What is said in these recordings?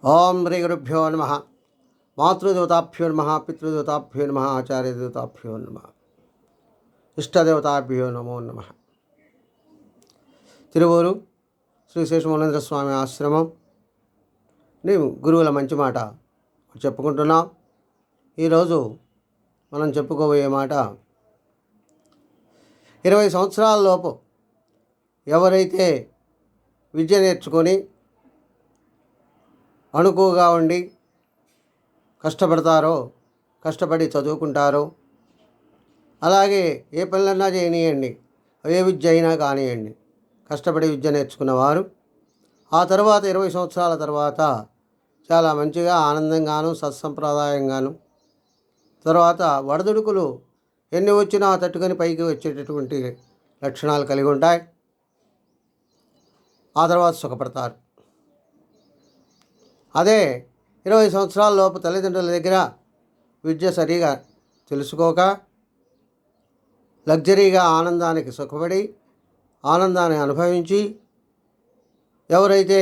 ఓం శ్రీ గురుభ్యో నమ. మాతృదేవతాభ్యో నమ, పితృదేవతాభ్యో నమ, ఆచార్యదేవతాభ్యో నమ, ఇష్టదేవతాభ్యో నమో నమ. తిరువూరు శ్రీ శేషమౌళేంద్ర స్వామి ఆశ్రమం నీవు గురువుల మంచి మాట చెప్పుకుంటున్నాం. ఈరోజు మనం చెప్పుకోబోయే మాట, 20 సంవత్సరాల లోపు ఎవరైతే విద్య నేర్చుకొని అణుకుగా ఉండి కష్టపడి చదువుకుంటారో, అలాగే ఏ పనులన్నా చేయనియండి, ఏ విద్య అయినా కానివ్వండి, కష్టపడి విద్య నేర్చుకున్నవారు ఆ తర్వాత 20 సంవత్సరాల తర్వాత చాలా మంచిగా ఆనందంగాను సత్సంప్రదాయంగాను, తర్వాత వడదుడుకులు ఎన్ని వచ్చినా తట్టుకొని పైకి వచ్చేటటువంటి లక్షణాలు కలిగి ఉంటాయి. ఆ తర్వాత సుఖపడతారు. అదే 20 సంవత్సరాల లోపు తల్లిదండ్రుల దగ్గర విద్య సరిగా తెలుసుకోక లగ్జరీగా ఆనందానికి సుఖపడి ఆనందాన్ని అనుభవించి ఎవరైతే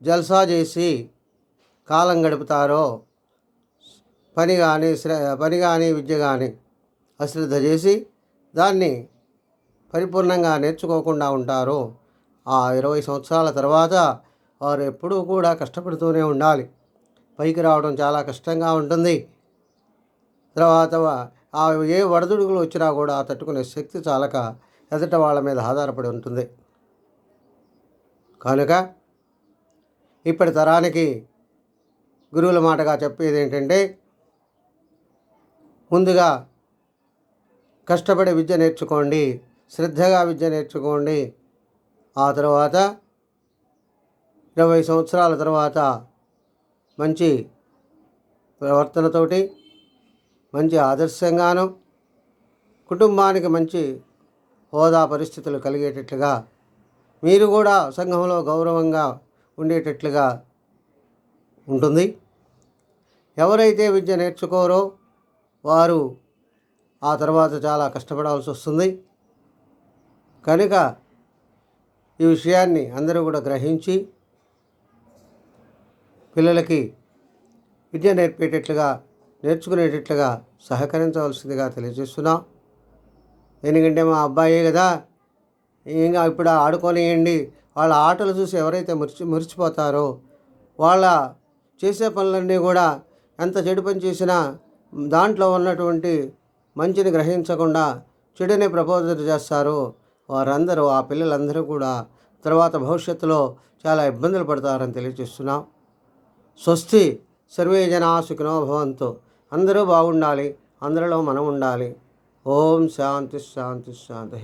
జల్సా చేసి కాలం గడుపుతారో, పని కానీ విద్య కానీ అశ్రద్ధ చేసి దాన్ని పరిపూర్ణంగా నేర్చుకోకుండా ఉంటారో, ఆ 20 సంవత్సరాల తర్వాత వారు ఎప్పుడూ కూడా కష్టపడుతూనే ఉండాలి. పైకి రావడం చాలా కష్టంగా ఉంటుంది. తర్వాత ఏ వడదుడుగులు వచ్చినా కూడా తట్టుకునే శక్తి చాలక ఎదుట వాళ్ళ మీద ఆధారపడి ఉంటుంది. కనుక ఇప్పటి తరానికి గురువుల మాటగా చెప్పేది ఏంటంటే, ముందుగా కష్టపడి విద్య నేర్చుకోండి, శ్రద్ధగా విద్య నేర్చుకోండి. ఆ తర్వాత 20 సంవత్సరాల తర్వాత మంచి ప్రవర్తనతోటి, మంచి ఆదర్శంగాను, కుటుంబానికి మంచి హోదా పరిస్థితులు కలిగేటట్లుగా, మీరు కూడా సంఘంలో గౌరవంగా ఉండేటట్లుగా ఉంటుంది. ఎవరైతే విద్య నేర్చుకోరో వారు ఆ తర్వాత చాలా కష్టపడాల్సి వస్తుంది. కనుక ఈ విషయాన్ని అందరూ కూడా గ్రహించి పిల్లలకి విద్య నేర్చుకునేటట్లుగా సహకరించవలసిందిగా తెలియజేస్తున్నాం. ఎందుకంటే మా అబ్బాయే కదా, ఇంకా ఇప్పుడు ఆడుకోనియండి, వాళ్ళ ఆటలు చూసి ఎవరైతే మురిచిపోతారో, వాళ్ళ చేసే పనులన్నీ కూడా ఎంత చెడు పని చేసినా దాంట్లో ఉన్నటువంటి మంచిని గ్రహించకుండా చెడుని ప్రబోధన చేస్తారో, వారందరూ, ఆ పిల్లలందరూ కూడా తర్వాత భవిష్యత్తులో చాలా ఇబ్బందులు పడతారని తెలియజేస్తున్నాం. స్వస్తి. సర్వే జనా సుఖినో భవంతు. అందరూ బాగుండాలి, అందరిలో మనం ఉండాలి. ఓం శాంతి శాంతి శాంతి.